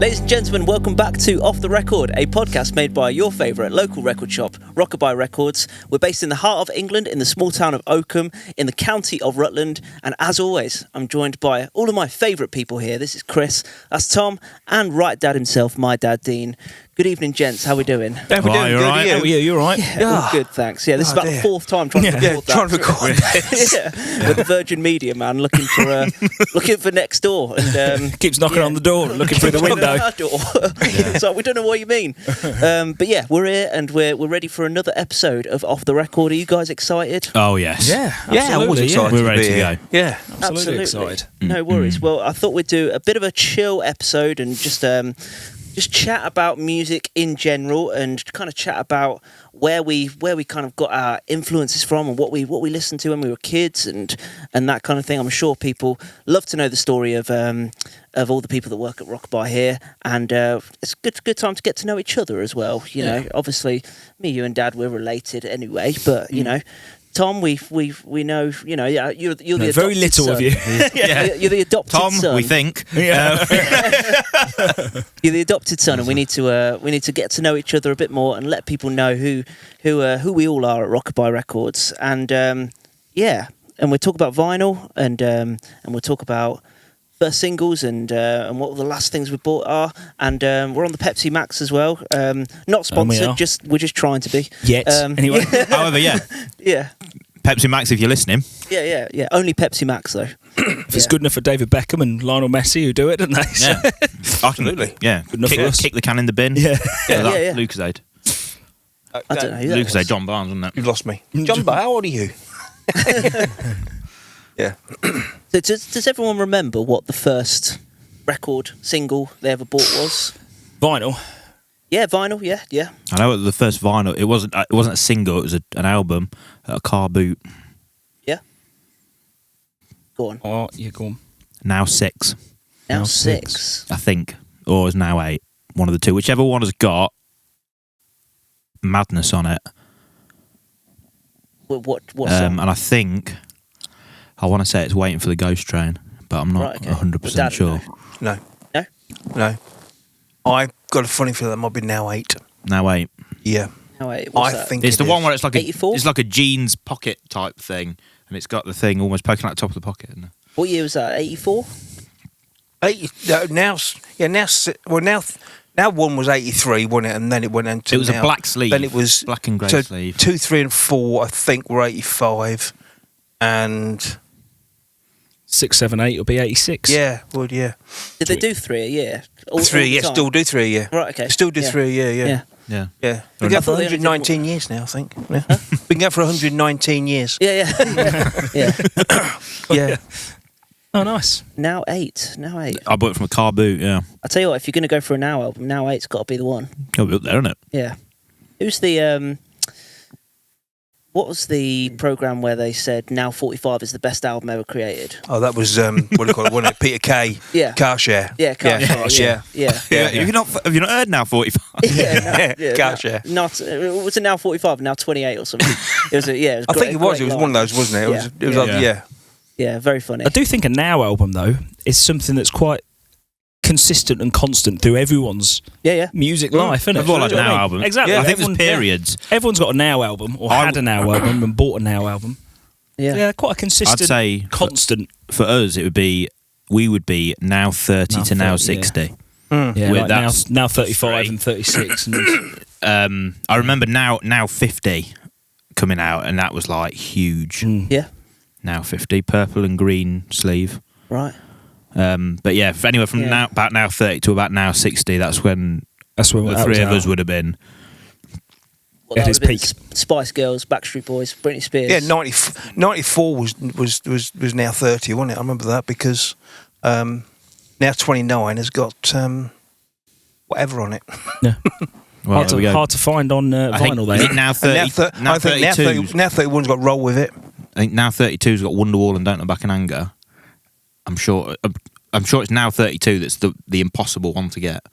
Ladies and gentlemen, welcome back to Off the Record, a podcast made by your favourite local record shop, Rockabuy Records. We're based in the heart of England, in the small town of Oakham, in the county of Rutland, and as always, I'm joined by all of my favourite people here. This is Chris, that's Tom, and right dad himself, my dad Dean. Good evening, gents. How we doing? Yeah, we're doing good. Right? How are you? You all right? Yeah, all good, thanks. Yeah, this is about the fourth time trying to record that. Trying to record this. Yeah, with the Virgin Media man looking for next door and Keeps knocking on the door, looking through the window. So we don't know what you mean. But yeah, we're here and we're ready for another episode of Off the Record. Are you guys excited? Oh yes. Yeah, I was excited. We're ready to go. Yeah, absolutely excited. No worries. Well, I thought we'd do a bit of a chill episode and just chat about music in general and kind of chat about where we kind of got our influences from and what we listened to when we were kids and that kind of thing. I'm sure people love to know the story of all the people that work at Rockabuy here, and it's a good time to get to know each other as well. You know, obviously me, you, and Dad, we're related anyway, but you know. Tom, we know, you know, yeah, you're the adopted very little son. of you. You're the adopted Tom, son. we think. You're the adopted son, and we need to get to know each other a bit more and let people know who we all are at Rockabuy Records. And and we'll talk about vinyl and we'll talk about first singles and what the last things we bought are. And we're on the Pepsi Max as well. Not sponsored, we're just trying to be. Yet, anyway. However, Yeah. Pepsi Max, if you're listening. Yeah. Only Pepsi Max though. If it's good enough for David Beckham and Lionel Messi, who do it, don't they? Yeah, absolutely. Yeah, Good enough for us. Kick the can in the bin. Yeah. Yeah. Lucasade. I don't know who that Lucasade, was. John Barnes, wasn't it? you've lost me. John, but how old are you? Yeah. So does everyone remember what the first record single they ever bought was? Vinyl. Yeah, vinyl. Yeah. I know the first vinyl. It wasn't a single. It was an album, a car boot. Yeah. Go on. Oh, yeah, go on. Now 6, Now 6. I think, or is now 8. One of the two, whichever one has got madness on it. What song? And I think I want to say it's Waiting for the Ghost Train, but I'm not Right, okay. 100% Dad, sure. No. No? No. I've got a funny feeling that might be now 8. Now 8. Yeah. No, wait, what's I that? think It's the one where it's like 84? it's like a jeans pocket type thing, and it's got the thing almost poking out the top of the pocket. Isn't it? What year was that? 84? 80, now one was 83, wasn't it? And then it went into It was now. a black sleeve. Then it was black and grey so sleeve. 2, 3, and 4. I think were 85, and 6, 7, 8 will be 86. yeah, would yeah. Did they do 3 a year? All 3, the yeah, time? still do 3 a year. Right, okay. Still do Yeah. 3 a year, yeah. Yeah. Yeah. Been going for I thought they only did 119 years now, I think. Yeah. Been going for 119 years. Yeah. Yeah. Oh, nice. Now 8. I bought it from a car boot. Yeah, I tell you what, if you're going to go for a Now album, Now 8's got to be the one. it'll be up there, isn't it? Yeah. Who's the what was the program where they said Now 45 is the best album ever created? Oh, that was what do you call it? Wasn't it? Peter Kay. Yeah. Car share. Yeah, Car Share, Yeah. Yeah. Have you not heard Now 45? Car share. Not was it Now 45, Now 28 or something? It was it was I think it was. great It was line. one of those, wasn't it? It was Yeah. like, yeah. Yeah, very funny. I do think a Now album, though, is something that's quite consistent and constant through everyone's Yeah. music life, isn't it? Everyone like Do you know Now what I mean? album. Exactly. I think Everyone- there's periods. Everyone's got a Now album, or had a Now album, and bought a Now album. Yeah. Quite a I'd consistent, say constant. for us, we would be now 30 to now 60. Yeah, With like that's now 35 three. and 36. And I remember now 50 coming out, and that was like huge. Yeah. Now 50, purple and green sleeve. Right. But yeah, anywhere from Yeah. about now 30 to about now 60, that's when that's when the that three was of us out. would have been. Well, At that its would have peak. been Spice Girls, Backstreet Boys, Britney Spears. Yeah, 94 was now 30, wasn't it? I remember that because now 29 has got whatever on it. Yeah. Well, there we go. hard to find on I think, vinyl. is There. it now And 30? Now I think now 32's now 31's got Roll With It. I think now 32's got Wonderwall and Don't Look Back in Anger. I'm sure it's now 32 that's the impossible one to get,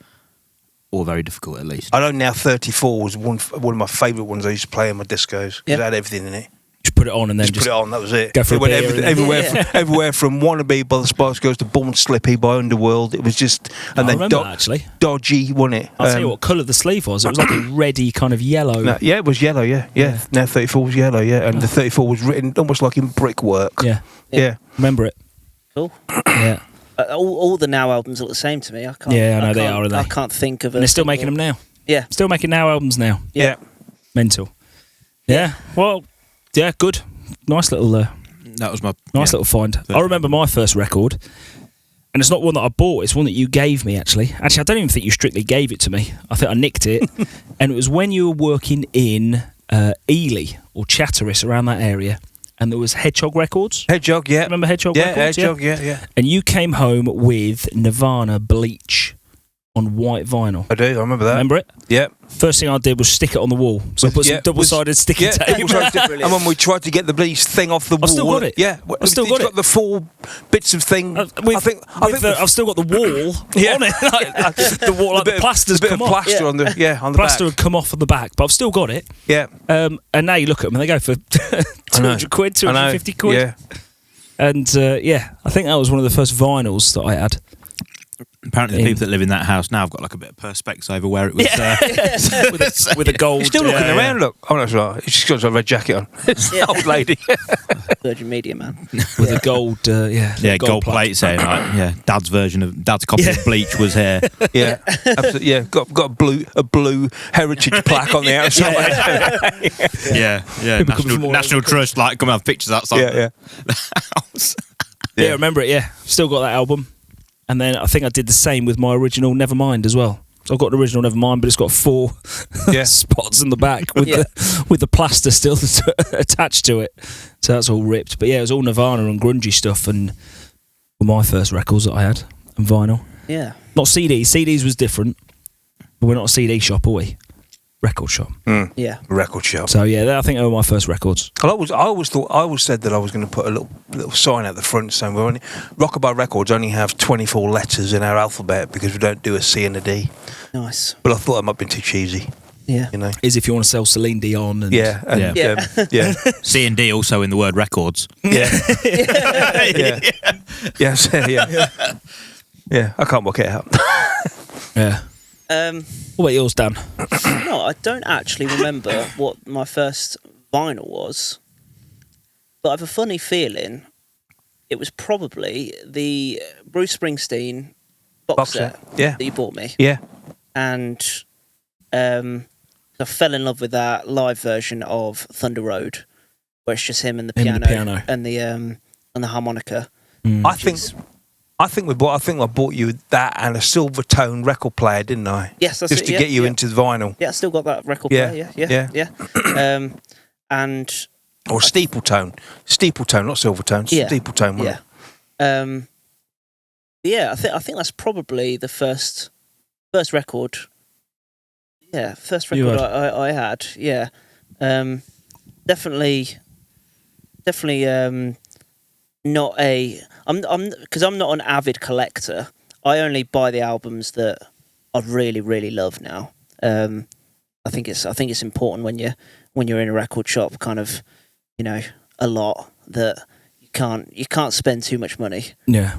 or very difficult at least. I know now 34 was one of my favourite ones I used to play in my discos. 'Cause it had everything in it. Just put it on and then Just put it on. That was it. go for a It went beer and then- everywhere from Wannabe by the Spice Girls to Born Slippy by Underworld. It was just, and I then remember that, actually. Dodgy, wasn't it? I'll tell you what colour the sleeve was. It was like a reddy kind of yellow. No, yeah, it was yellow. Yeah. Now 34 was yellow. Yeah, and the 34 was written almost like in brickwork. Yeah. Remember it. Cool. Yeah. All the Now albums look the same to me. I can't. Yeah, I know they can't- are, aren't they? I can't think of. And they're still making them now. Yeah. Still making Now albums now. Yeah. Mental. Yeah. Well, yeah, good. Nice little That was my little find. I remember my first record, and it's not one that I bought. It's one that you gave me, actually. Actually, I don't even think you strictly gave it to me. I think I nicked it, and it was when you were working in Ely or Chatteris, around that area, and there was Hedgehog Records. Hedgehog, yeah. Remember Hedgehog Records? Hedgehog, yeah. And you came home with Nirvana Bleach on white vinyl. I do. I remember that. Remember it? Yeah. First thing I did was stick it on the wall. So I put some double-sided sticky tape. And when we tried to get the bleach thing off the wall, I've still got it. Yeah, I've still got it's it. got the 4 bits of thing. I think I've still got the wall Yeah. on it. The wall, like the plaster's bit of come off. plaster on the on the Plaster back. had come off on the back, but I've still got it. Yeah, And now you look at them and they go for 200 quid, 250 quid. Yeah, And I think that was one of the first vinyls that I had. Apparently, the people that live in that house now have got like a bit of perspex over where it was. with a gold. You're still looking around. Look, oh, that's right. She's got a red jacket on. It's an old lady. Virgin Media man. with a gold, gold plate saying like, Dad's copy of Bleach was here. Yeah, absolutely. Yeah, got a blue heritage plaque on the outside. National Trust like come and have pictures outside. Yeah. The house. Yeah, I remember it. Yeah, still got that album. And then I think I did the same with my original Nevermind as well. So I've got an original Nevermind, but it's got 4 spots in the back with the plaster still attached to it. So that's all ripped. But yeah, it was all Nirvana and grungy stuff, and were my first records that I had, and vinyl. Yeah. Not CDs. CDs was different, but we're not a CD shop, are we? Record shop. Yeah. Record shop. So yeah, I think they were my first records. I always said that I was going to put a little sign out the front saying Rockabuy Records only have 24 letters in our alphabet because we don't do a C and a D. Nice. But I thought that might have been too cheesy. Yeah. You know. Is if you want to sell Celine Dion and Yeah. C and D also in the word records. Yeah. Yeah. I can't work it out. yeah. What about yours, Dan? No, I don't actually remember what my first vinyl was, but I have a funny feeling it was probably the Bruce Springsteen box set that you bought me. Yeah. And I fell in love with that live version of Thunder Road, where it's just him and the piano, and the harmonica. I think I bought you that and a silver tone record player, didn't I? Yes, that's just to get you into the vinyl. Yeah, I still got that record player. Yeah. And or steeple tone, not silver tone. Steeple tone. Yeah. I think that's probably the first record. Yeah, first record I had. Yeah, definitely. Not because I'm not an avid collector. I only buy the albums that I really, really love now. I think it's important when you're in a record shop, kind of, a lot, that you can't spend too much money. Yeah.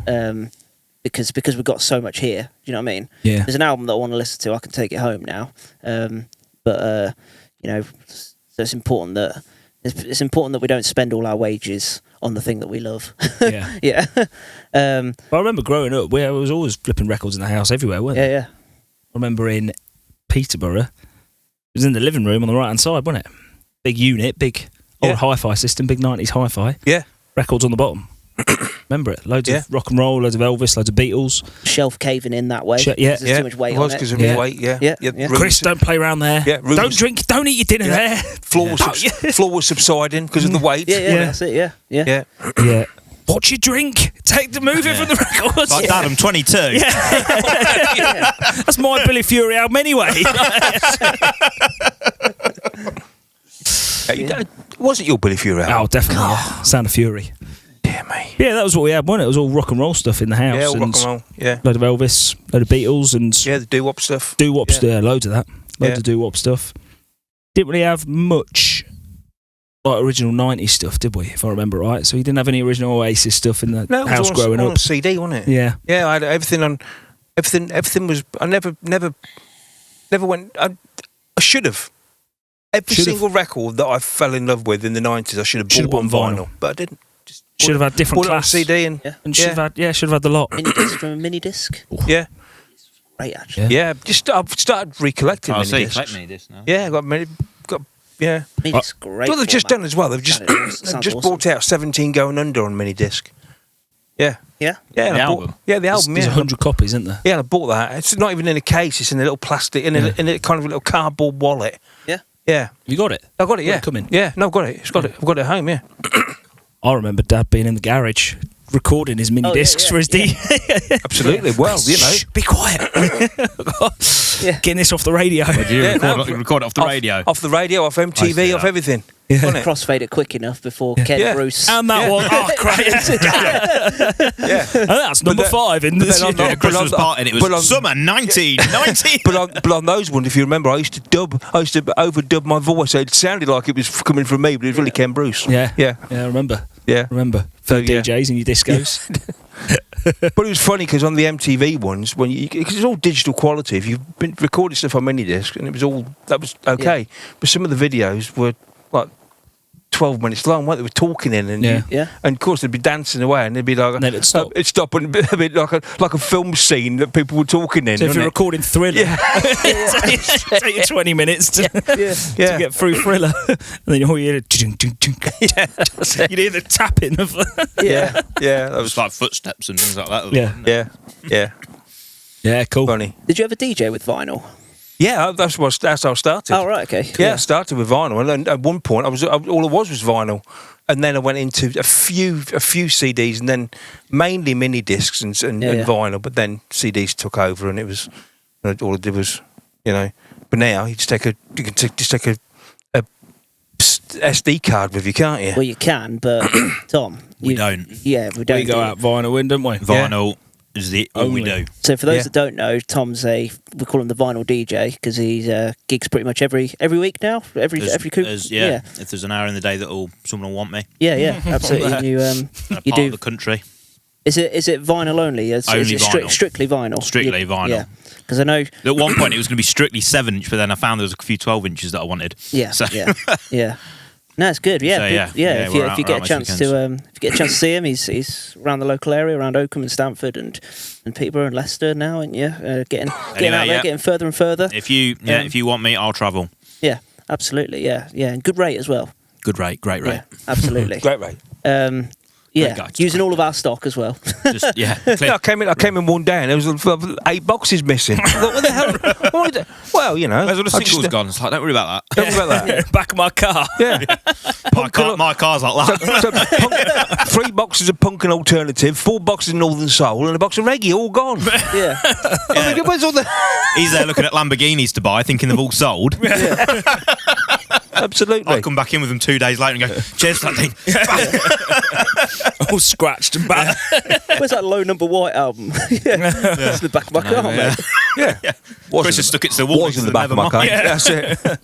Because we've got so much here. Do you know what I mean? Yeah. There's an album that I want to listen to. I can take it home now. So it's important that we don't spend all our wages on the thing that we love. Yeah. Yeah. But I remember growing up, I was always flipping records in the house everywhere, weren't there? Yeah. I remember in Peterborough, it was in the living room on the right hand side, wasn't it? Big unit, big old hi-fi system, big 90s hi-fi. Yeah. Records on the bottom. Remember it? Loads of rock and roll, loads of Elvis, loads of Beatles. Shelf caving in that way. There's too much weight on it. Because of his weight, yeah. Chris, don't play around there. Yeah, don't eat your dinner there. Floor was subsiding because of the weight. Yeah, that's it, yeah. Yeah. What's your drink? Move it from the records. Like, Dad, I'm 22. Yeah. That's my Billy Fury album anyway. Was it your Billy Fury album? Oh, definitely. Yeah. Sound of Fury. Dear me. Yeah, that was what we had, wasn't it? It was all rock and roll stuff in the house. Yeah, all rock and roll. Yeah. Load of Elvis, load of Beatles, and the doo-wop stuff. Doo-wop stuff. Yeah, loads of that. Loads of doo-wop stuff. Didn't really have much like original 90s stuff, did we? If I remember right. So you didn't have any original Oasis stuff in the house it was growing all up. on CD, wasn't it? Yeah. Yeah, I had everything on. Everything was. I never went. I should have. Every single record that I fell in love with in the 90s, I should have bought on vinyl, but I didn't. Just should have had different class CD and should have had the lot. Mini disc from a mini disc. Yeah. Great, actually. Yeah. Just I've started recollecting mini discs. Collect mini discs now. Yeah, I got mini. Yeah. Mini disc, great. What they've just format. done as well, they've just Sounds awesome. brought out 17 Going Under on mini disc. Yeah. Yeah. Yeah, The album? Yeah, the album. There's 100 copies, isn't there? Yeah, and I bought that. It's not even in a case. It's in a little plastic, in a kind of a little cardboard wallet. Yeah. Yeah. You got it? I got it, yeah. Coming. Yeah, no, I've got it. I've got it at home, yeah. I remember Dad being in the garage recording his mini discs for his D. Absolutely. Well, you know. Shh, be quiet. Getting this off the radio. Did you Yeah, record it off the radio? Off the radio, off I see MTV, off that. everything. Yeah. Wasn't it? Crossfade it quick enough before Ken Yeah. Bruce. And that one, great. Yeah. And that's number 5 in this. then on Yeah, Christmas party, and it but on- was summer 1990. But on those ones, if you remember, I used to overdub my voice. It sounded like it was coming from me, but it was really Ken Bruce. Yeah. Yeah. I remember. Yeah. For yeah. DJs and your discos. But it was funny because on the MTV ones, because it's all digital quality, if you've been recording stuff on mini disc, and that was okay. Yeah. But some of the videos were like 12 minutes long, weren't they? They were talking in, and Yeah. and of course they'd be dancing away, and they'd be like, And then it'd stop. It'd stop, and a bit like a film scene that people were talking in. So if wasn't you're it? recording Thriller, it take you 20 minutes to get through Thriller, and then you hear the tapping of. yeah, that It was was like footsteps and things like that. yeah, Cool. funny. Did you ever DJ with vinyl? Yeah, that's how I started. Oh, right, okay. Yeah, I started with vinyl, and then at one point all it was vinyl, and then I went into a few CDs, and then mainly mini discs and vinyl, but then CDs took over, and it was all I did was, But now you can just take a SD card with you, can't you? Well, you can, but Tom, We don't. Yeah, we don't. We go out vinyl in, don't we? Vinyl is the all we do. So for those Yeah. that don't know, Tom's we call him the vinyl DJ because he gigs pretty much every week now. Every coup. If there's an hour in the day that someone will want me, Yeah, absolutely. And you in a you part do. of the country. Is it vinyl only? Is Only it vinyl. strictly vinyl? Strictly vinyl. Yeah, because I know. At one point it was going to be strictly 7-inch, but then I found there was a few 12 inches that I wanted. Yeah, So- yeah. No, it's good. Yeah, So, good. yeah, If we're you get a out chance most to see him, he's around the local area, around Oakham and Stamford and Peterborough and Leicester now, and getting out there, getting further and further. If you want me, I'll travel. Yeah, absolutely. Yeah, and good rate as well. Good rate, great rate. Yeah, absolutely. Great rate. Yeah, guys, using all of our stock as well. Just Yeah, I came in one day and there was 8 boxes missing. I thought, what the hell? What is it? Well, Where's all the I just- singles gone? It's like, don't worry about that. Don't worry about that. Back of my car. Yeah. My car's like that. 3 boxes of punk and alternative, 4 boxes of Northern Soul, and a box of reggae, all gone. Yeah, I'm thinking, where's all the? He's there looking at Lamborghinis to buy, thinking they've all sold. Absolutely. I come back in with them 2 days later and go, cheers for that thing. All scratched and battered. where's that Low Number White album? It's the back of my car, mate. Yeah. Chris has stuck it to the wall. Was in the back of my car. Yeah. That's it.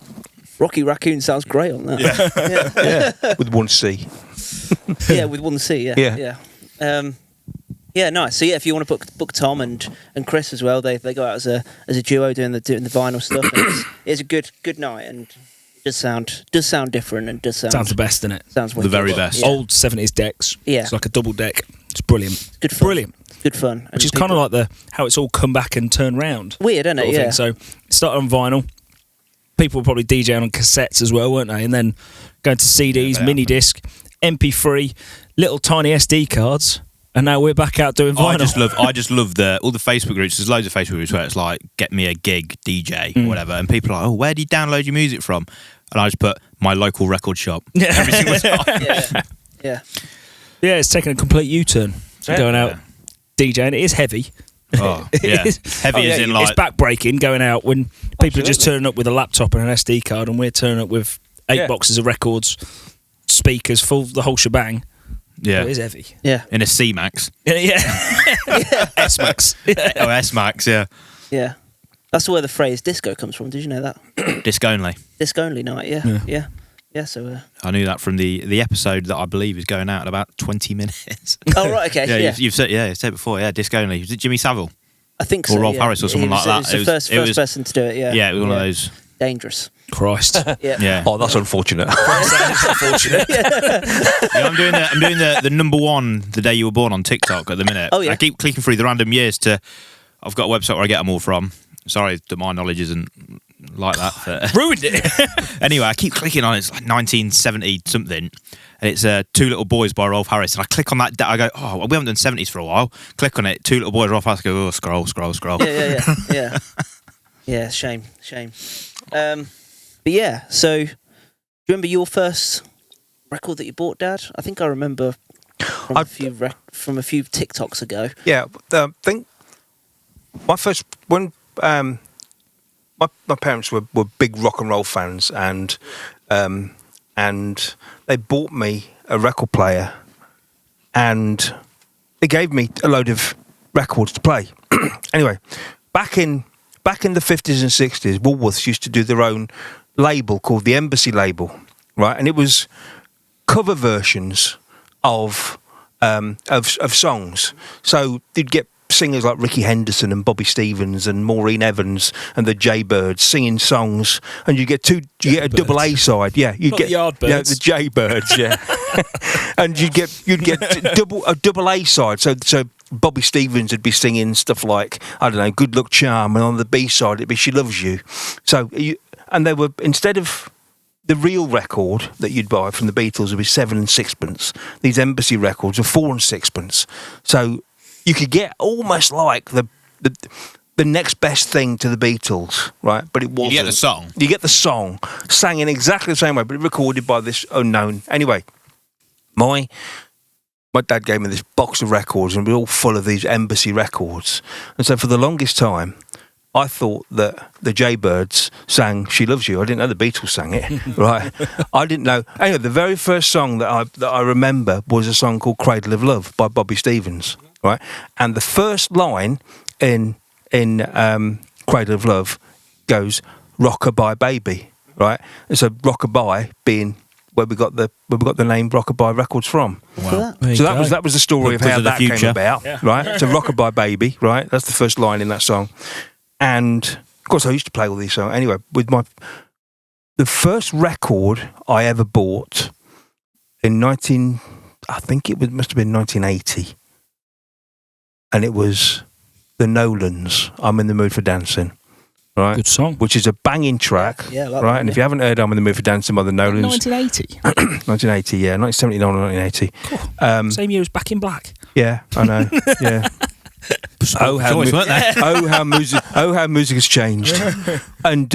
Rocky Raccoon sounds great on that. Yeah. With 1 C. Yeah, with 1 C. Yeah. Yeah, nice. So yeah, if you want to book Tom and Chris as well, they go out as a duo doing the vinyl stuff. And it's a good night and does sound different and Sounds the best, doesn't it? sounds The very wicked. best. Yeah. Old 70s decks. Yeah. It's like a double deck. It's brilliant. Good fun. Brilliant. Good fun. Which is kind of like how it's all come back and turned round. weird, isn't it? sort of Yeah. thing. So it started on vinyl. People were probably DJing on cassettes as well, weren't they? And then going to CDs, they mini disc, MP3, little tiny SD cards, and now we're back out doing vinyl. I just love all the Facebook groups. There's loads of Facebook groups where it's like, get me a gig, DJ, or whatever. And people are like, oh, where do you download your music from? And I just put my local record shop every single time. Yeah. Yeah, it's taken a complete U-turn. Going out DJing. It is heavy. Oh, yeah. It is. Heavy as in like... It's backbreaking going out when people are just turning up with a laptop and an SD card, and we're turning up with 8 boxes of records, speakers, the whole shebang. Yeah. It is heavy. Yeah. In a C-Max. Yeah. S-Max. Oh, S-Max, yeah. Yeah. That's where the phrase disco comes from. Did you know that? Disc only. Disc only night. Yeah. Yeah, so I knew that from the episode that I believe is going out in about 20 minutes. Oh right, okay. Yeah, you've said you said it before. Yeah, disc only. Was it Jimmy Savile? I think so. Or Rolf yeah. Harris or someone like that. It was the first person to do it. Yeah. Yeah, it was one of those. Dangerous. Christ. Yeah. Oh, that's unfortunate. Unfortunate. Yeah, I'm doing the number one the day you were born on TikTok at the minute. Oh yeah. I keep clicking through the random years to. I've got a website where I get them all from. Sorry that my knowledge isn't like that. But Ruined it. anyway, I keep clicking on it. It's like 1970 something, and it's Two Little Boys by Rolf Harris. And I click on that. I go, oh, we haven't done 70s for a while. Click on it. Two Little Boys, Rolf Harris. I go, oh, scroll. Yeah. Yeah. Shame. But yeah. So, do you remember your first record that you bought, Dad? I think I remember from a few TikToks ago. Yeah, I think my first when my parents were big rock and roll fans, and they bought me a record player, and they gave me a load of records to play. Anyway, back in the 50s and 60s, Woolworths used to do their own label called the Embassy label, right? And it was cover versions of songs. So you'd get singers like Ricky Henderson and Bobby Stevens and Maureen Evans and the Jaybirds singing songs, and you get a double A side. Yeah, you get the Yardbirds. the Jaybirds. Yeah, and you'd get a double A side. So Bobby Stevens would be singing stuff like, I don't know, Good Luck Charm, and on the B side it'd be She Loves You. And they were, instead of the real record that you'd buy from the Beatles would be 7 and 6pence. These Embassy records are 4 and 6pence. So you could get almost like the next best thing to the Beatles, right? But it wasn't. You get the song. You get the song, sang in exactly the same way, but recorded by this unknown. Anyway, my dad gave me this box of records, and it was all full of these Embassy records. And so for the longest time, I thought that the Jaybirds sang "She Loves You." I didn't know the Beatles sang it, right? I didn't know. Anyway, the very first song that I remember was a song called "Cradle of Love" by Bobby Stevens, right? And the first line in "Cradle of Love" goes "Rockabuy Baby," right? And so Rockabuy being where we got the name Rockabuy Records from. Wow. So that was the story of how that came about, yeah. right? So Rockabuy Baby, right? That's the first line in that song. And of course, I used to play all these songs. Anyway, the first record I ever bought must have been 1980, and it was the Nolans. I'm in the Mood for Dancing, right? Good song. Which is a banging track, Yeah, I like right? that, And if you haven't heard "I'm in the Mood for Dancing" by the Nolans, 1980. 1980, yeah, 1979 or 1980. Same year as Back in Black. Yeah, I know. Yeah. Oh how music has changed. And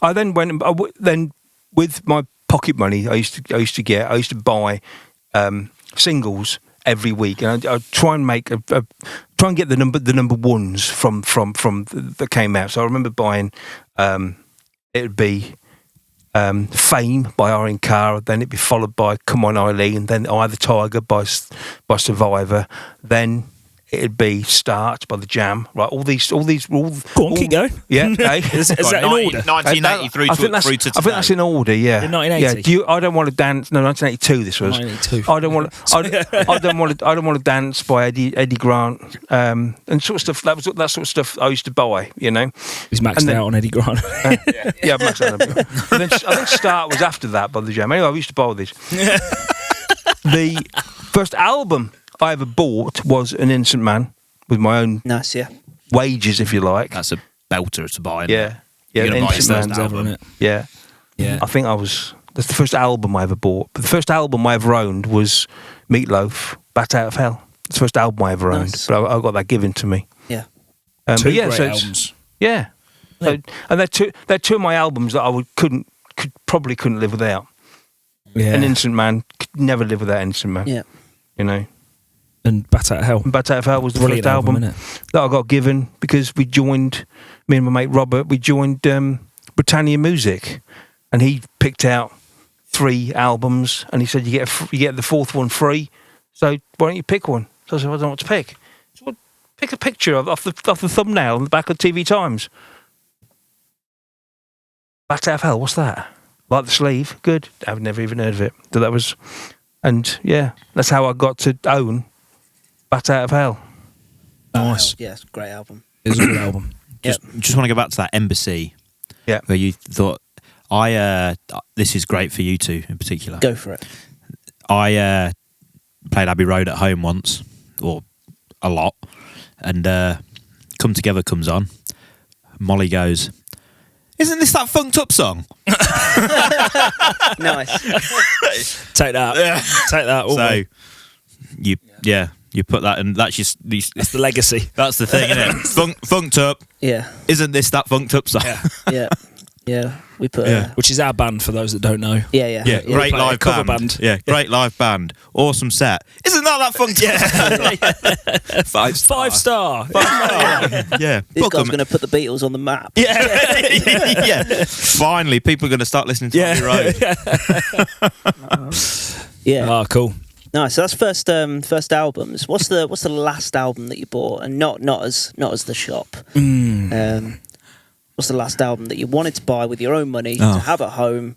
I then went. Then with my pocket money, I used to buy singles every week, and I'd try and get the number ones from that came out. So I remember buying it would be Fame by Irene Cara, then it'd be followed by Come On Eileen, then Eye the Tiger by Survivor, then it'd be Start by The Jam, right? All these. Go on, keep going. Yeah, Is that in order? 1983 I think that's in order. Yeah, In 1980? Yeah. I don't want to dance. No, 1982. This was. 1982. I don't want to dance by Eddie Grant, and sort of stuff. That sort of stuff I used to buy. You know, He's maxed out on Eddie Grant. yeah, Max Allen. And then I think Start was after that by The Jam. Anyway, I used to buy all these. The first album I ever bought was An Innocent Man, with my own Nice, yeah. wages, if you like. That's a belter to buy. Yeah, You're An gonna buy Innocent your Man. first album. Isn't it? Yeah, Yeah. I think that's the first album I ever bought. But the first album I ever owned was Meatloaf, Bat Out of Hell. It's the first album I ever owned, Nice. but I got that given to me. Yeah. But Two yeah, great so it's- albums. Yeah. So, and they're two of my albums that I probably couldn't live without. Yeah. An Innocent Man, could never live without An Innocent Man. Yeah. You know. And Bat Out of Hell. And Bat Out of Hell was the Brilliant first album innit? that I got given because me and my mate Robert, we joined Britannia Music, and he picked out 3 albums, and he said you get the 4th one free. So why don't you pick one? So I said I don't know what to pick. So well, pick a picture off the thumbnail on the back of TV Times. Bat Out of Hell, what's that? Like the Sleeve, good. I've never even heard of it. So that was, and yeah, that's how I got to own Bat Out of Hell. Nice. Yeah, it's a great album. It was a good album. Just want to go back to that Embassy. Yeah. Where you thought, this is great for you two in particular. Go for it. I played Abbey Road at home once, or a lot, and Come Together comes on. Molly goes, "Isn't this that funked up song?" Nice. Take that. Yeah. Take that. So you put that, and that's just That's the legacy. that's the thing, isn't it? Funked up. Yeah, Isn't this that funked up song? Yeah. yeah. We put. Yeah. Which is our band for those that don't know. Yeah. Yeah, great play a live cover band. band. Yeah, great live band. Awesome set. Isn't that funked? Yeah. 5 star. 5 star. Yeah. This Book guy's 'em. going to put the Beatles on the map. Yeah. Finally, people are going to start listening to Abbey Road. Yeah. Oh, cool. Nice. So that's first albums. What's the last album that you bought, and not as the shop? What's the last album that you wanted to buy with your own money to have at home,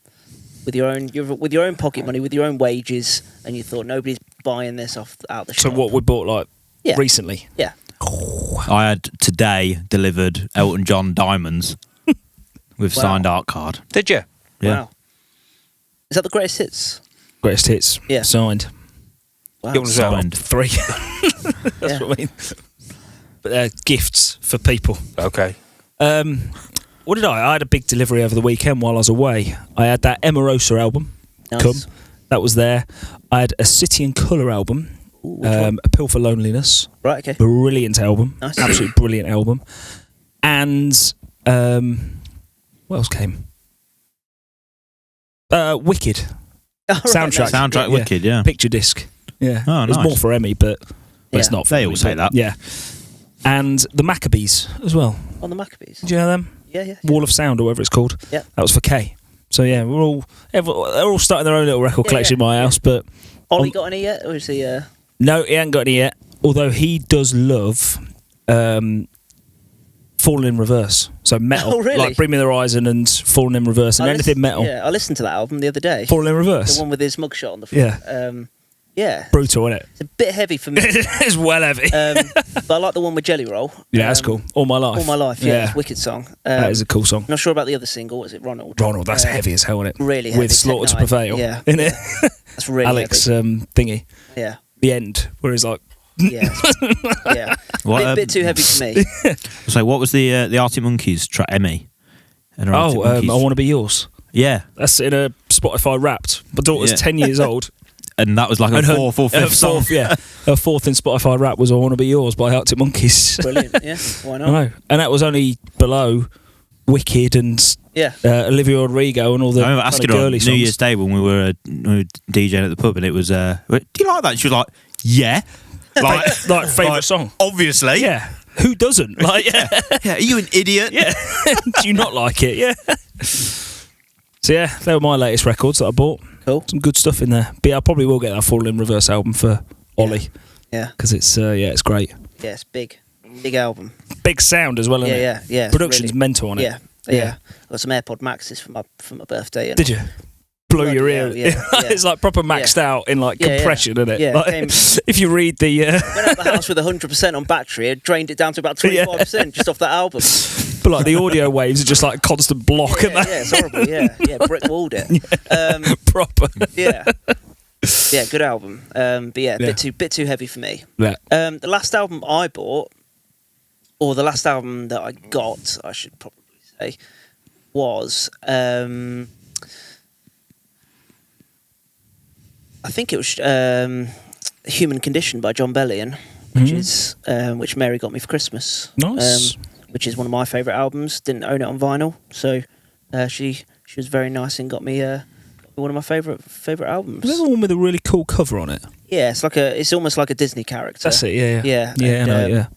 with your own pocket money, with your own wages, and you thought nobody's buying this out the So shop? what we bought like Yeah. recently? Yeah. I had today delivered Elton John Diamonds with Wow. signed art card. Did you? Yeah. Wow. Is that the greatest hits? Greatest hits. Yeah. Signed. Wow. Give us that. Signed. 3. That's Yeah. what I mean. But they're gifts for people. Okay. What did I had a big delivery over the weekend while I was away. I had that Emarosa album. Nice. Come. That was there. I had a City and Colour album. Ooh, which one? A Pill for Loneliness. Right. Okay. Brilliant album. Nice. Absolutely brilliant album. And what else came? Wicked. Oh, right, Soundtrack. nice. Soundtrack Yeah. Wicked, yeah. Picture disc. Yeah. Oh, There's nice. more for Emmy, but it's Yeah. not for They Emmy, all say but- that. Yeah. And the Maccabees as well. On the Maccabees. Do you know them? Yeah. Wall of Sound or whatever it's called. Yeah. That was for Kay. So yeah, they're all starting their own little record Yeah, collection yeah. in my house, but Ollie got any yet, or is he? no, he ain't got any yet. Although he does love Falling in Reverse. So metal. Oh, really? Like Bring Me the Horizon and Falling in Reverse and anything metal. Yeah, I listened to that album the other day. Falling in Reverse. The one with his mugshot on the front. Yeah. Yeah. Brutal, isn't it? It's a bit heavy for me. It's well heavy. But I like the one with Jelly Roll. yeah, that's cool. All My Life. All My Life, yeah. It's a wicked song. That is a cool song. Not sure about the other single. Was it Ronald? Ronald, that's heavy as hell, isn't it? Really heavy. With Slaughter to Tech Nine. Prevail. Yeah. In it. That's really Alex heavy. thingy. Yeah. The end, where he's like, Yeah. Yeah. What, Bit too heavy for me. So what was the Arctic Monkeys track, Emmy? And her Arctic I Monkeys- Want to Be Yours. Yeah. That's in a Spotify Wrapped. My daughter's Yeah. 10 years old. And that was like a And her- fourth or her fifth song. fourth, yeah. Her fourth in Spotify Wrapped was I Want to Be Yours by Arctic Monkeys. Brilliant. Yeah. Why I not? know. And that was only below Wicked and Yeah. Olivia Rodrigo and all the I remember kind asking of her on girly New songs. Year's Day when we were DJing at the pub, and it was, do you like that? She was like, yeah. Like favourite song. Obviously. Yeah. Who doesn't? Like, yeah. Yeah, are you an idiot? Yeah. Do you not like it? Yeah. So yeah, they were my latest records that I bought. Cool. Some good stuff in there. But yeah, I probably will get that Fall in Reverse album for Ollie Yeah. because it's it's great. Yeah. It's big. Big album. Big sound as well, isn't it? Yeah. Production's really- mental on it. Yeah. Yeah. I got some AirPod Maxes for my birthday. And Did you? Blew Bloody your ear. hell, yeah, yeah. It's like proper maxed out in like Yeah, yeah. compression, isn't it? Yeah, Like, came- if you read the went out the house with 100% on battery. I drained it down to about 25% just off that album. but like the audio waves are just like constant block and Yeah, that yeah, it's horrible. Yeah, brick walled it. proper. Yeah, yeah, good album. But yeah, Yeah. bit too heavy for me. Yeah. The last album I bought, or the last album that I got, I should probably say, was I think it was Human Condition by John Bellion, which is which Mary got me for Christmas. Nice. Which is one of my favourite albums. Didn't own it on vinyl, so she was very nice and got me one of my favourite albums. There's one with a really cool cover on it. Yeah, it's almost like a Disney character. That's it. Yeah. Yeah, Yeah. and, I know, yeah.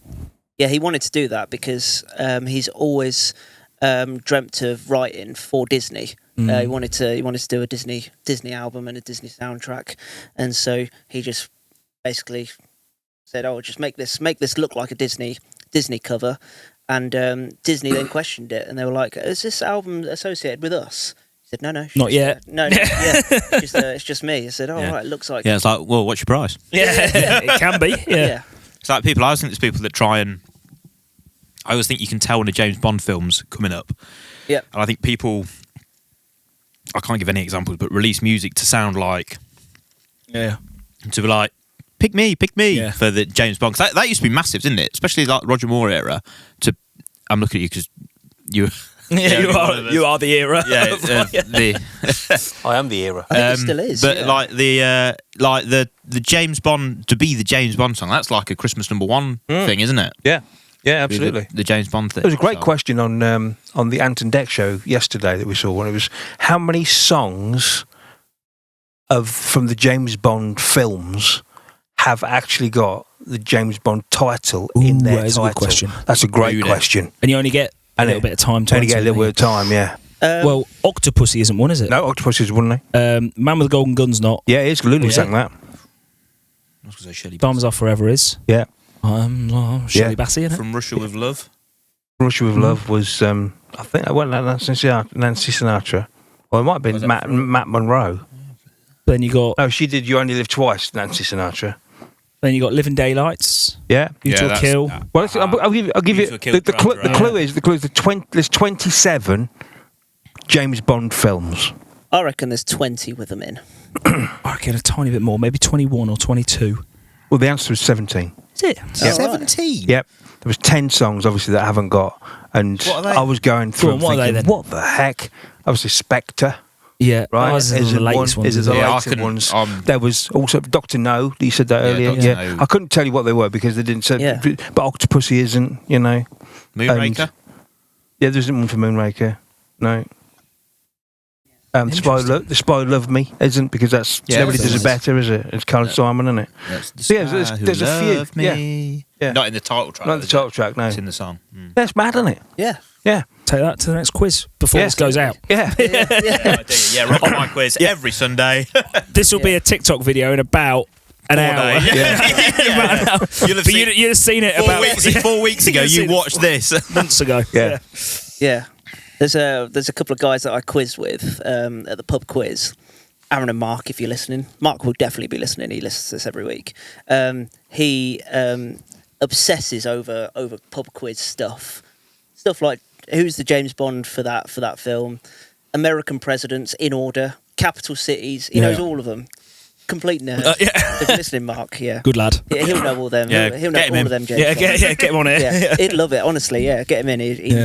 yeah, he wanted to do that because he's always dreamt of writing for Disney. He wanted to do a Disney album and a Disney soundtrack, and so he just basically said, "Oh, just make this look like a Disney cover." And Disney then questioned it, and they were like, "Is this album associated with us? He said, no, Not yet. No, yeah, it's just me. I said, oh, right, it looks like. Yeah, it's like, well, what's your price? Yeah, it can be. Yeah. It's like I always think there's people that try and. I always think you can tell when a James Bond film's coming up. Yeah. And I think people. I can't give any examples, but release music to sound like. Yeah. To be like, pick me for the James Bond. 'Cause that used to be massive, didn't it? Especially like Roger Moore era. I'm looking at you because you. Yeah, you are the era. Yeah, I am the era. I think it still is. But like the James Bond, to be the James Bond song, that's like a Christmas #1 thing, isn't it? Yeah, absolutely. The James Bond thing. There was a great question on the Ant and Deck show yesterday that we saw, and it was how many songs from the James Bond films have actually got the James Bond title in their that is a title. good question. That's a great question. And you only get a little bit of time to only get a answer, little bit of time, yeah. well, Octopussy isn't one, is it? No, Octopuses, wouldn't they? Man with the Golden Gun's not. Yeah, it is. Lulu sang that. I was going to say Shirley Diamonds Are Forever is. Yeah. Shirley Bassey, isn't it? From Russia with Love. Russia with Love was, I think, Nancy Sinatra. Well, it might have been Matt Monroe. Then you got. No, she did You Only Live Twice, Nancy Sinatra. Then you got Living Daylights. Yeah. Beautiful Kill. Well, I'll give you the clue is there's 27 James Bond films. I reckon there's 20 with them in. I reckon a tiny bit more, maybe 21 or 22. Well, the answer is 17. Is it? Yep. 17? Yep. There was 10 songs, obviously, that I haven't got. And what are they? I was going through and what are they thinking, then? what the heck? Obviously, Spectre. Yeah, Right? Ours is the latest ones. Is it the isn't it? latest ones? There was also Dr. No. You said that earlier. Dr. Yeah. No. I couldn't tell you what they were because they didn't say. Yeah. But Octopussy isn't, you know. Moonraker? Yeah, there isn't one for Moonraker. No. The Spy Who Loved Me isn't because that's nobody does it better, is it? It's Carl Simon, isn't it? There's a few. Yeah. Not in the title track. Not in the title track, no. It's in the song. That's mad, isn't it? Yeah. Yeah. Take that to the next quiz before this goes out. Yeah. Yeah, Rockabuy quiz every Sunday. This will be a TikTok video in about an hour. Yeah. You'll You'd have seen it 4 weeks ago. You watched this months ago. Yeah. Yeah. There's a couple of guys that I quizzed with at the pub quiz. Aaron and Mark, if you're listening. Mark will definitely be listening. He listens to this every week. He obsesses over pub quiz stuff. Stuff like who's the James Bond for that film, American presidents in order, capital cities. He knows all of them. Complete nerd. If you're listening, Mark, Good lad. Yeah, he'll know all them. Yeah, he'll know all of them, James Bond. Get him on it. Yeah, he'd love it. Honestly, yeah, get him in.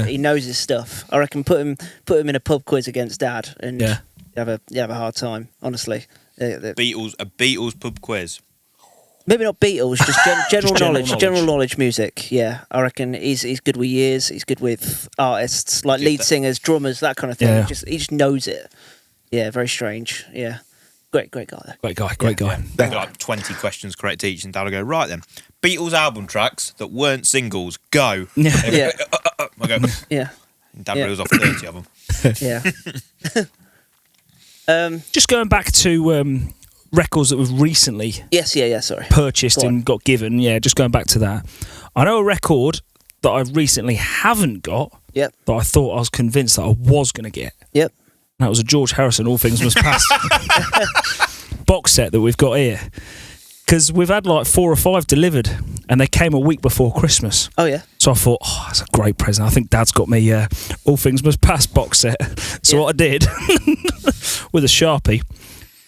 He knows his stuff. I reckon put him in a pub quiz against Dad, and you have a hard time. Honestly, a Beatles pub quiz. Maybe not Beatles, just general knowledge music. Yeah, I reckon he's good with years. He's good with artists like lead singers, drummers, that kind of thing. Yeah. He just knows it. Yeah, very strange. Yeah, great guy though. Great guy. Like 20 questions correct each, and Dad will go, right then. Beatles album tracks that weren't singles, go. Yeah. I go, Yeah. and Dad reels off 30 of them. Yeah. Just going back to records that we've recently Sorry. purchased and got given. Yeah, just going back to that. I know a record that I recently haven't got. Yep. That I thought I was convinced that I was going to get. Yep. And that was a George Harrison All Things Must Pass box set that we've got here. Because we've had like 4 or 5 delivered, and they came a week before Christmas. Oh yeah. So I thought, that's a great present. I think Dad's got me All Things Must Pass box set. So what I did with a Sharpie,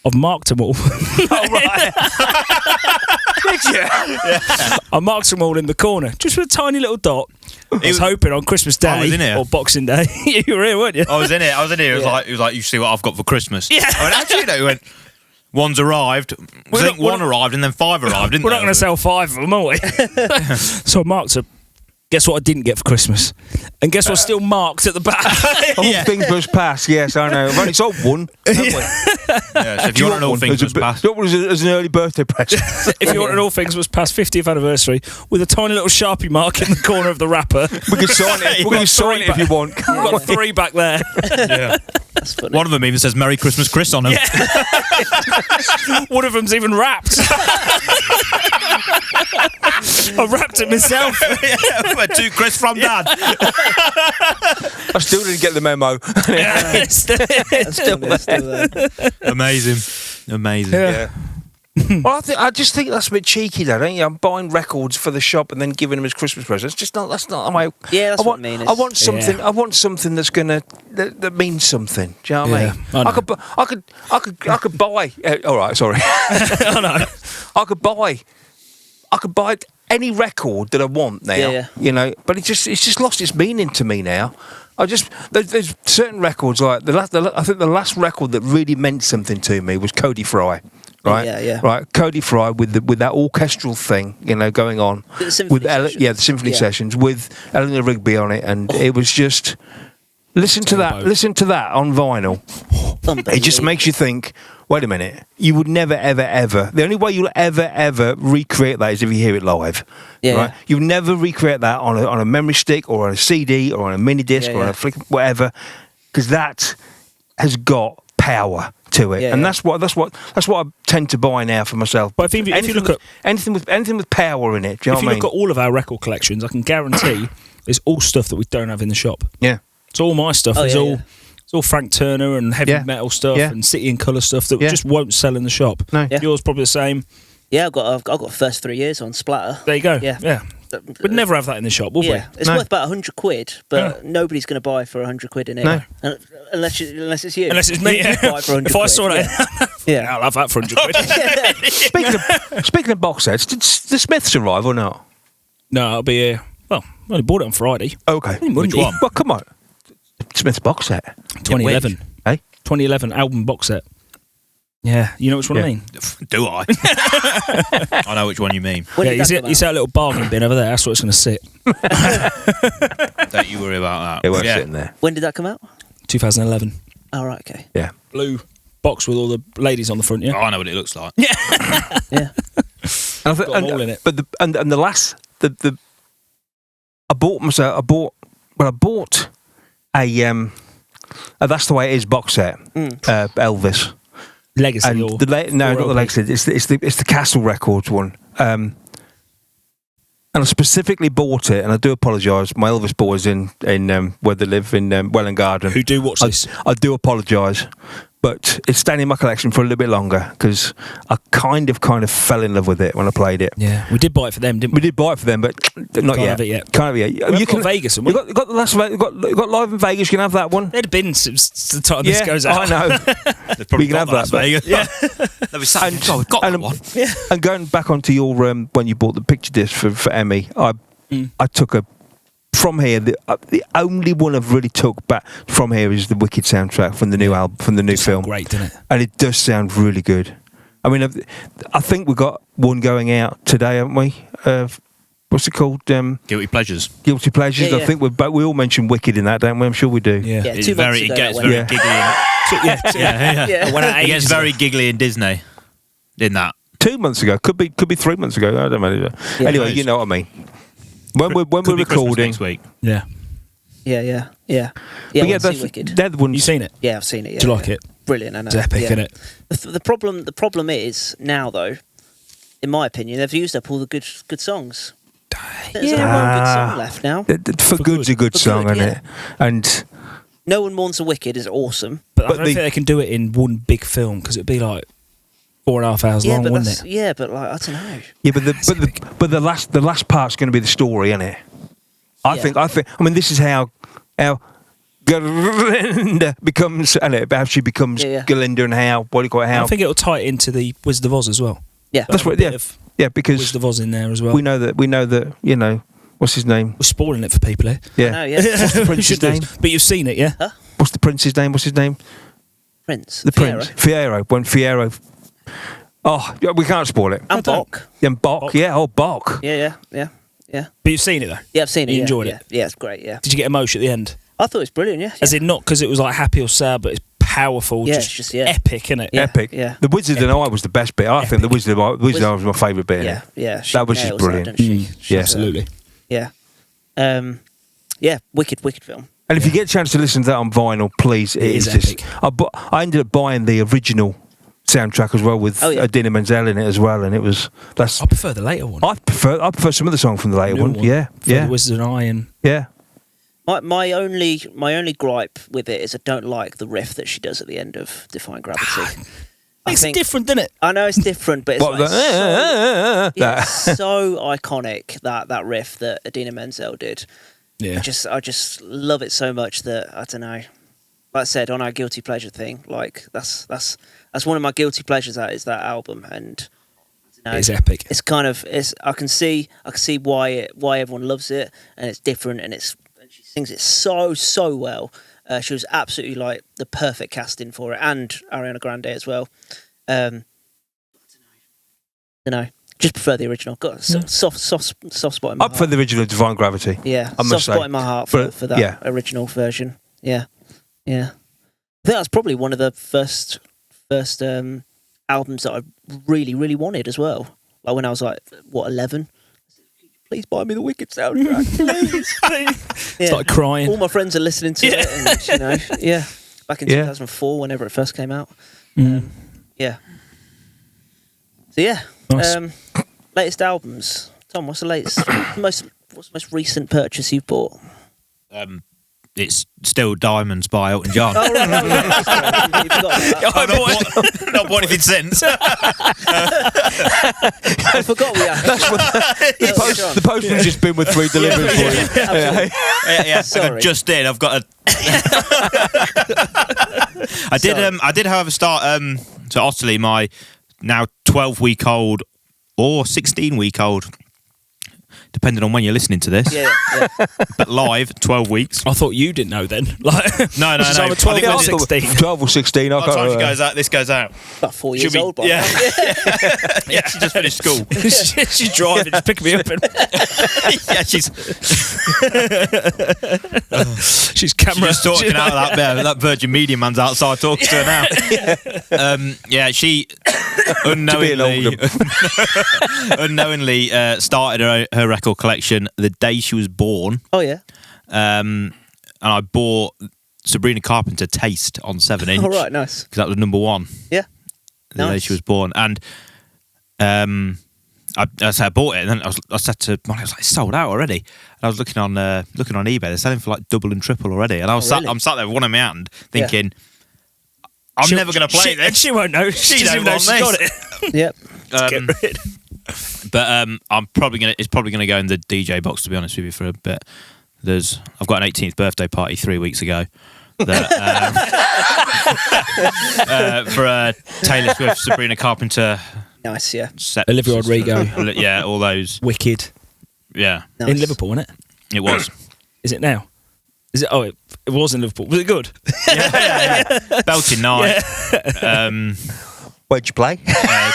I've marked them all. Oh, right. Did you? Yeah. I marked them all in the corner, just with a tiny little dot. I was hoping on Christmas Day was in here. or Boxing Day. You were here, weren't you? I was in it. It was like, you see what I've got for Christmas. Yeah. I went, how do you know? He went, one's arrived. I think one arrived and then 5 arrived, didn't We're they? not going to sell 5 of them, are we? So I marked them. Guess what I didn't get for Christmas? And guess what's still marked at the back? All Things Must Pass, yes, I know. I've only sold one, haven't we? Yeah, so if you want an All Things Must Pass. That was as an early birthday present. If you want an All Things Must Pass 50th anniversary with a tiny little Sharpie mark in the corner of the wrapper. We can sign it. We can sign it if you want. We've got 3 back there. Yeah. That's funny. One of them even says Merry Christmas Chris on them. Yeah. One of them's even wrapped. I wrapped it myself. Yeah, to Chris from Dad. I still didn't get the memo. Still there. Amazing. Yeah. Well, I just think that's a bit cheeky, though, don't you? I'm buying records for the shop and then giving them as Christmas presents. That's not. Yeah, that's what I mean. I want something. I want something that's that means something. Do you know what I mean? I could buy. All right, sorry. I know. I could buy any record that I want now. Yeah. You know, but it's just lost its meaning to me now. There's certain records like I think the last record that really meant something to me was Cody Fry. Right, right. Cody Fry with that orchestral thing, you know, going on the symphony sessions with Eleanor Rigby on it, and it was just listen to that on vinyl. It just makes you think. Wait a minute, you would never, ever, ever. The only way you'll ever recreate that is if you hear it live. Yeah, right. You'll never recreate that on a memory stick or on a CD or on a mini disc or on a flick, whatever, because that has got power to it, and that's what I tend to buy now for myself. But if you look at anything with power in it, do you know what I mean? Look at all of our record collections, I can guarantee it's all stuff that we don't have in the shop. Yeah, it's all my stuff. It's all Frank Turner and heavy metal stuff and City and Colour stuff that just won't sell in the shop. No. Yours probably the same. Yeah, I've got first 3 years on Splatter. There you go. Yeah. We'd never have that in the shop, would we? It's worth about £100, but nobody's going to buy for £100 in here. No. Unless it's you. Unless it's me. You'd buy for £100. If I saw that, I'll have that for £100. Speaking of box sets, did the Smiths arrive or not? No, I'll be here. Well, I only bought it on Friday. Okay. Which one? Well, come on. Smith's box set. 2011. Hey? 2011 album box set. Yeah, you know which one I mean? Do I? I know which one you mean. You see that little bargain bin over there? That's where it's going to sit. Don't you worry about that. It won't sit in there. When did that come out? 2011. Oh, right, okay. Yeah. Blue box with all the ladies on the front, yeah? Oh, I know what it looks like. Yeah. Got them all in it. But the last... I bought a... That's the way it is box set. Elvis. Legacy and or not the Legacy. It's the Castle Records one. And I specifically bought it, and I do apologise. My Elvis boys in where they live in Welland Garden, who do watch this, I do apologise, but it's staying in my collection for a little bit longer because I kind of fell in love with it when I played it. Yeah, we did buy it for them, didn't we? We did buy it for them, but not yet. Have it yet. Can't have it yet. You got Vegas, and you got the last. You got live in Vegas. You can have that one. They'd have been since the time this goes out. I know. Probably can have that. Vegas. Yeah. They'll be saying, we've got that one. Yeah. And going back onto your when you bought the picture disc for Emmy, I took a. From here, the only one I've really took back from here is the Wicked soundtrack from the new album, from the new film. Great, doesn't it? And it does sound really good. I mean, I think we've got one going out today, haven't we? What's it called? Guilty Pleasures. Guilty Pleasures. Yeah, I think we all mention Wicked in that, don't we? I'm sure we do. Yeah. It gets very giggly. It gets very giggly in Disney. In that. 2 months ago, could be 3 months ago. I don't know. Yeah, anyway, you know what I mean. When we're recording next week. Yeah. Yeah. But yeah, Wicked. they're the ones. You seen it? Yeah, I've seen it. Yeah, Do you like it? Brilliant, I know. It's epic, isn't it? The problem is now, though, in my opinion, they've used up all the good songs. There's only one good song left now. For Good's a good song, isn't it? And No One Mourns the Wicked is awesome. But I don't think they can do it in one big film because it'd be like 4.5 hours long, wouldn't it? Yeah, but like, I don't know. Yeah, but the last part's going to be the story, isn't it? I think. I mean, this is how Galinda becomes, how she becomes Galinda, and how I think it'll tie it into the Wizard of Oz as well. Yeah, that's what. Yeah, because Wizard of Oz in there as well. We know that. You know, what's his name? We're spoiling it for people here. Yeah. I know, yeah. What's the prince's name? But you've seen it, yeah? Huh? What's the prince's name? What's his name? Prince. The Prince. Fiero. When Fiero. Oh, we can't spoil it. And Bok. And Bok. Yeah. Oh, Bok. Yeah. But you've seen it though? Yeah, I've seen it. You enjoyed it? Yeah, it's great, yeah. Did you get emotion at the end? I thought it was brilliant, yeah. As in, not because it was like happy or sad, but it's powerful, Yeah, just, it's just epic, innit? Yeah. Epic. Yeah. The Wizard and I was the best bit. I think the Wizard of Oz was my favourite bit. Yeah, yeah. That was just brilliant. Yeah, absolutely. Yeah. Yeah, wicked film. And if you get a chance to listen to that on vinyl, please, it is epic. just. I ended up buying the original soundtrack as well with Idina Menzel in it as well, and that's. I prefer the later one. I prefer some of the songs from the later one. One. Yeah, The Wizard and I and yeah. My only gripe with it is I don't like the riff that she does at the end of Defying Gravity. It's different, isn't it? I know it's different, but it's so iconic that riff that Idina Menzel did. Yeah. I just love it so much that I don't know. Like I said, on our guilty pleasure thing, like that's one of my guilty pleasures. That is that album, and it's epic. It's kind of I can see why everyone loves it, and it's different, and she sings it so well. She was absolutely like the perfect casting for it, and Ariana Grande as well. I don't know. Just prefer the original. Got a soft spot in my heart. Up for the original Divine Gravity. Yeah, I must soft spot say. in my heart for that original version. Yeah. I think that's probably one of the first albums that I really, really wanted as well. Like when I was 11. Please buy me the Wicked soundtrack, please. Started crying. All my friends are listening to it, and back in 2004, whenever it first came out. So nice. Latest albums. Tom, what's the latest? What's the most recent purchase you've bought? It's still Diamonds by Elton John. Oh, right. You forgot about that. Not bought anything since. I forgot we had. The postman's just been with 3 deliveries for you. Yeah. Sorry. I just did. I've got a. I did, however, start to Otterley, my now 12-week-old or 16-week-old, depending on when you're listening to this. Yeah. But live, 12 weeks. I thought you didn't know then. Like, No. I'm 12 or 16. 12 or 16. I By the time can't this goes out. About 4 years She'll be- old by yeah. now. Yeah, she just finished school. She's driving, just picking me up. Yeah, she's Camera. just talking out of that Virgin Media man's outside talking to her now. She unknowingly started her record collection the day she was born. Oh yeah. And I bought Sabrina Carpenter Taste on 7-inch. All right, nice. Because that was number 1. Yeah. The day she was born. And I bought it, and then I said to Molly, I was like, it's sold out already. And I was looking on eBay, they're selling for like double and triple already. And I'm sat there with one in my hand thinking, I'm never going to play this. She won't know. She doesn't even know she's got it. Yep. Get rid. But it's probably gonna go in the DJ box, to be honest with you, for a bit. I've got an 18th birthday party 3 weeks ago that, for Taylor Swift, Sabrina Carpenter. Nice, yeah. Olivia Rodrigo. Yeah, all those. Wicked. Yeah. Nice. In Liverpool, wasn't it? It was. Is it now? Is it? Oh, it was in Liverpool. Was it good? Yeah. Belting night. remember. Where'd you play? Can't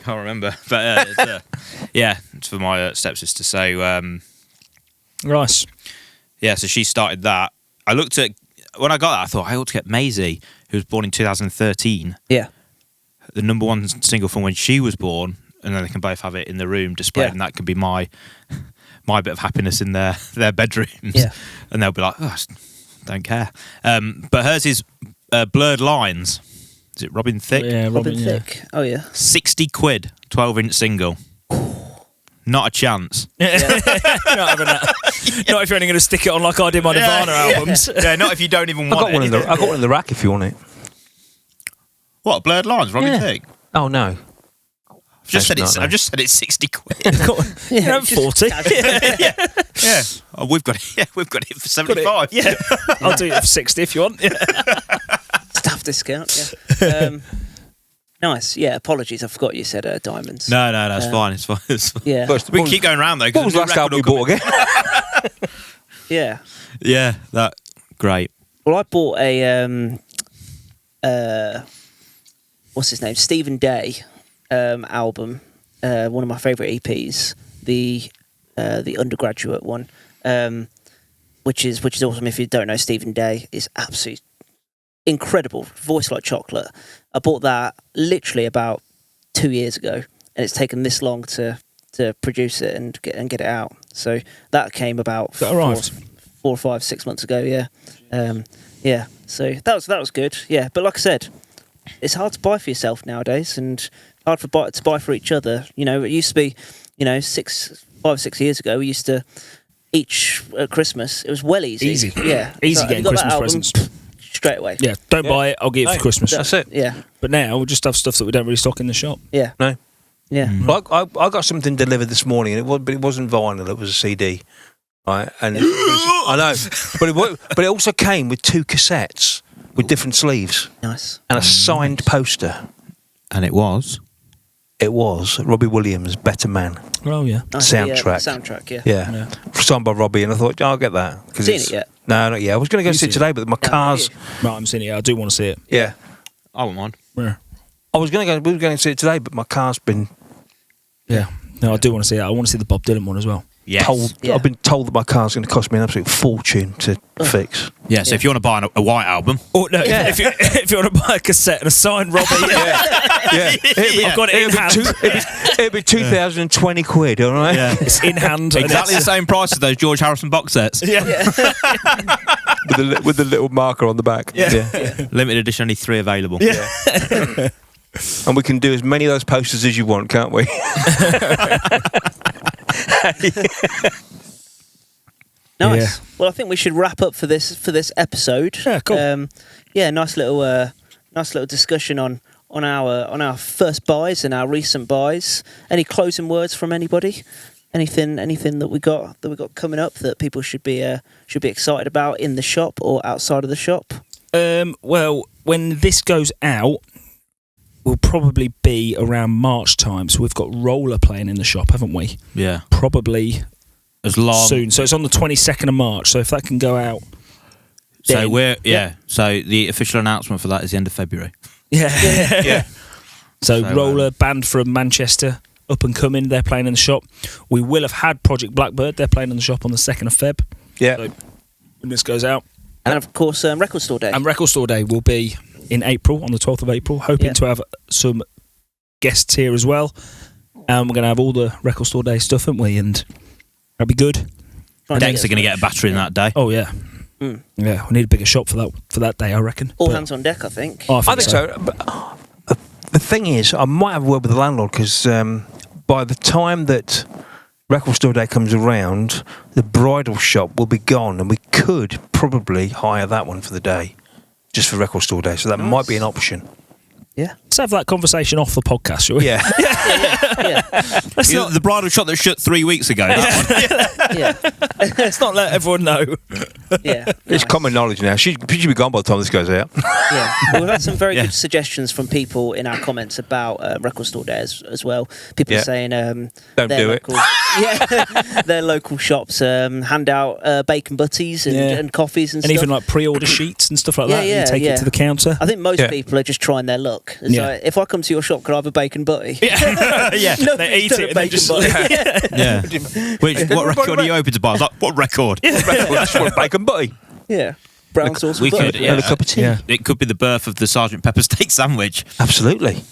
remember. But it's for my stepsister. So, Nice. yeah, so she started that. I looked at, when I got that, I thought I ought to get Maisie, who was born in 2013. Yeah. The number 1 single from when she was born, and then they can both have it in the room displayed, and that can be my bit of happiness in their bedrooms. Yeah. And they'll be like, oh, I don't care. But hers is Blurred Lines. Is it Robin Thicke? Yeah, Robin Thicke. Oh yeah. 60 quid, 12-inch single. Not a chance. Not having that. Not if you're only going to stick it on like I did my Nirvana albums. Yeah, not if you don't even want I got one in the rack if you want it. What, Blurred Lines, Robin Thicke? Oh no. I've just said it's 60 quid. Yeah, 40. Yeah. Oh, we've got it for 75. Yeah. I'll do it for 60 if you want. Yeah. Staff discount, yeah. Nice. Yeah, apologies. I forgot you said Diamonds. No, it's fine. It's fine. Yeah. We can keep going round though. What was the last album you bought again? Yeah. Yeah, that great. Well, I bought a what's his name? Stephen Day album. One of my favourite EPs, the undergraduate one, which is awesome. If you don't know, Stephen Day is absolutely incredible. Voice like chocolate. I bought that literally about 2 years ago, and it's taken this long to produce it and get it out. So that came about 4 or 5, 6 months ago. Yeah, yeah. So that was good. Yeah, but like I said, it's hard to buy for yourself nowadays, and hard to buy for each other. You know, it used to be, 5 or 6 years ago, we used to, each Christmas, it was well easy. Easy. Yeah. Easy So, getting you got that Christmas album, presents. straight away. Yeah, don't buy it. I'll give it for Christmas. That's it. Yeah. But now we'll just have stuff that we don't really stock in the shop. Yeah. No. Yeah. Well, I got something delivered this morning, but it wasn't vinyl. It was a CD, right? And I know, but it also came with 2 cassettes with different sleeves Nice. and a signed poster. And it was. It was Robbie Williams' "Better Man" Oh yeah. Nice. soundtrack. Soundtrack. Yeah. Yeah, signed by Robbie, and I thought, I'll get that. Seen it yet? No, not yet. I was going to go see it today, but my car's. Right, I'm seeing it. I do want to see it. Yeah, I wouldn't mind. Yeah. I was going to go. We were going to see it today, but my car's been Yeah. No, I do want to see it. I want to see the Bob Dylan one as well. Yes. told. Yeah. I've been told that my car's going to cost me an absolute fortune to fix. Yeah, so if you want to buy a white album, Oh no! If you want to buy a cassette and a signed Robbie, Yeah, I've got it in hand. it'd be 2,020 quid. All right. yeah, It's in hand. and exactly the it's- same price as those George Harrison box sets. Yeah. with the little marker on the back. Yeah. Limited edition, only 3 available. Yeah. And we can do as many of those posters as you want, can't we? Nice. Yeah. Well, I think we should wrap up for this episode. Yeah, cool. Yeah, nice little discussion on our first buys and our recent buys. Any closing words from anybody? Anything that we got coming up that people should be excited about in the shop or outside of the shop? Well, when this goes out, will probably be around March time. So we've got Roller playing in the shop, haven't we? Yeah. Probably As long. soon. So it's on the 22nd of March. So if that can go out, So then- we're So the official announcement for that is the end of February. yeah. Yeah. So So, Roller, band from Manchester, up and coming. They're playing in the shop. We will have had Project Blackbird. They're playing in the shop on the 2nd of Feb. Yeah. So when this goes out. And of course, Record Store Day. And Record Store Day will be in April, on the 12th of April. Hoping Yeah. to have some guests here as well. And we're going to have all the Record Store Day stuff, haven't we? And that'll be good. Trying to Decks get are going to get a battery in that day. Oh, yeah. Mm. Yeah, we need a bigger shop for that day, I reckon. all But- hands on deck, I think. Oh, I think so. But the thing is, I might have a word with the landlord because by the time that Record Store Day comes around, the bridal shop will be gone, and we could probably hire that one for the day, just for Record Store Day. So that might be an option. Yeah. Let's have that conversation off the podcast, shall we? Yeah. Let's You know, not, the bridal shop that shut 3 weeks ago. That one. Yeah. let's not let everyone know. Yeah. It's Nice. common knowledge now. She should be gone by the time this goes out. Yeah, well, we've had some very Yeah. good suggestions from people in our comments about Record Store Day as well. People Yeah. saying Don't their do it. local, yeah, their local shops hand out bacon butties and, Yeah. and coffees and And stuff. even like pre-order sheets and stuff like Yeah, that. yeah, you take yeah. it to the counter. I think most Yeah. people are just trying their luck. It's Yeah. like, if I come to your shop, could I have a bacon butty? yeah, Nobody's they eat done a it and they bacon just. butty. Yeah. What record are you open to buy? I was like, what record? Just want bacon butty Yeah, brown sauce. We and butter. could, yeah. and a cup of tea. Yeah. It could be the birth of the Sergeant Pepper steak sandwich. Absolutely.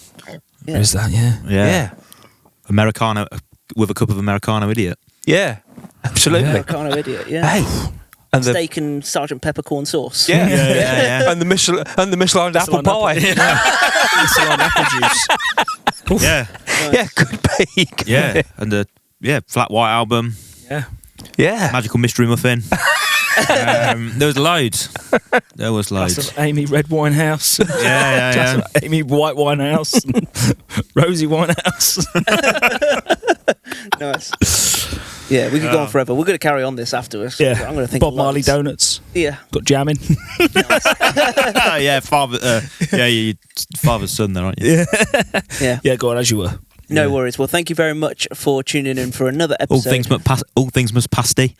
Yeah. Is that? Yeah. Yeah. Americano with a cup of Americano idiot. Yeah. Absolutely. Yeah. Kind of idiot. Yeah, Hey. And the steak and Sergeant Peppercorn sauce. yeah. Yeah. And the Michelin apple Michelin pie. Michelin apple juice. Yeah. Yeah, could be. Yeah. And the Flat White album, Yeah. Yeah. Magical Mystery Muffin. There was loads. There was Glass loads. of Amy Red Winehouse. Yeah. Glass of Amy White Winehouse. and Rosie Winehouse. Nice. Yeah, we could go on forever. We're going to carry on this afterwards. Yeah. I'm going to think Bob of Marley lots. donuts. Yeah. Got jamming. Yeah, father. Your father's son there, aren't you? Yeah. Yeah. Yeah, go on, as you were. No worries. Well, thank you very much for tuning in for another All episode. things must pasty.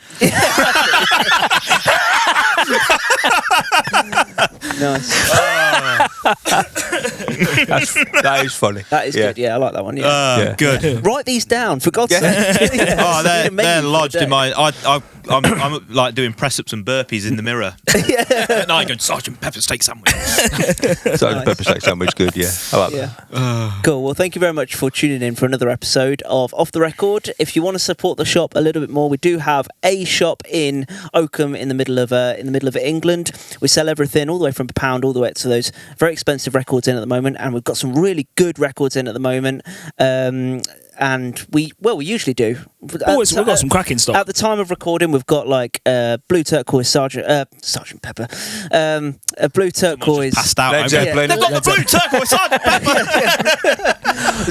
Nice. That is funny. That is good. Yeah, I like that one. Yeah. Yeah. Good. Write these down, for God's sake. Yeah. Oh, Need a menu they're for the lodged day. in my. I'm like doing press ups and burpees in the mirror. At night, going Sergeant Pepper steak sandwich. Sergeant Pepper steak sandwich, good. Yeah, I like that. Yeah. Cool. Well, thank you very much for tuning in for another episode of Off the Record. If you want to support the shop a little bit more, we do have a shop in Oakham in the middle of England. We sell everything all the way from £1 all the way to those very expensive records in at the moment, and we've got some really good records in at the moment. and we usually do. We've got some cracking stuff. At the time of recording, we've got like Blue Turquoise Sergeant Pepper, a Blue Turquoise. Passed out. Led Zeppelin. They've got the Blue Turquoise Sergeant Pepper.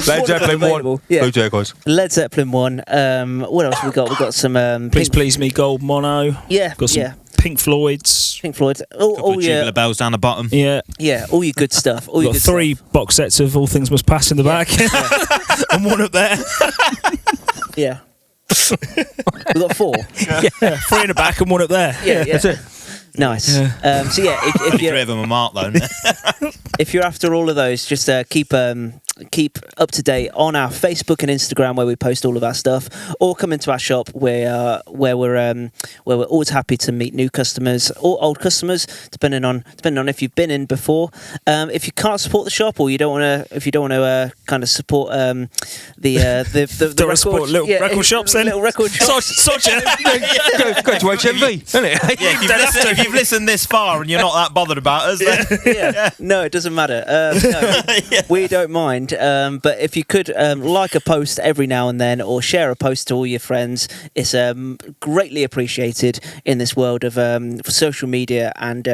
Led Zeppelin 1. Yeah. Blue Turquoise. Led Zeppelin 1. What else have we got? We've got some. Please Me, Gold Mono. Yeah, Got some yeah. Pink Floyd's. Pink Floyd. All your Tubular bells down the bottom. Yeah. yeah, all your good stuff. All your Got good 3 box sets of All Things Must Pass in the back. And 1 up there. stuff. Yeah. We've got 4. Yeah, 3 in the back and 1 up there. Yeah, yeah. That's it. Nice. So yeah, if 3 you're of them are marked though. if you're after all of those, just keep up to date on our Facebook and Instagram where we post all of our stuff, or come into our shop where we're always happy to meet new customers or old customers, depending on if you've been in before. If you can't support the shop, or you don't want to kind of support the Don't record, support little record shops then? little record shops. Such a. Go to HMV, isn't it? If you've listened this far and you're not that bothered about us, then Yeah. No, it doesn't matter. No, we don't mind. But if you could like a post every now and then, or share a post to all your friends, it's greatly appreciated in this world of social media and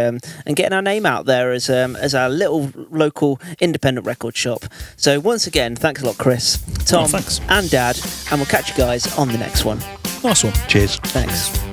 getting our name out there as our little local independent record shop. So once again, thanks a lot, Chris, Tom, thanks. and Dad, and we'll catch you guys on the next one. Nice one. Cheers. Thanks.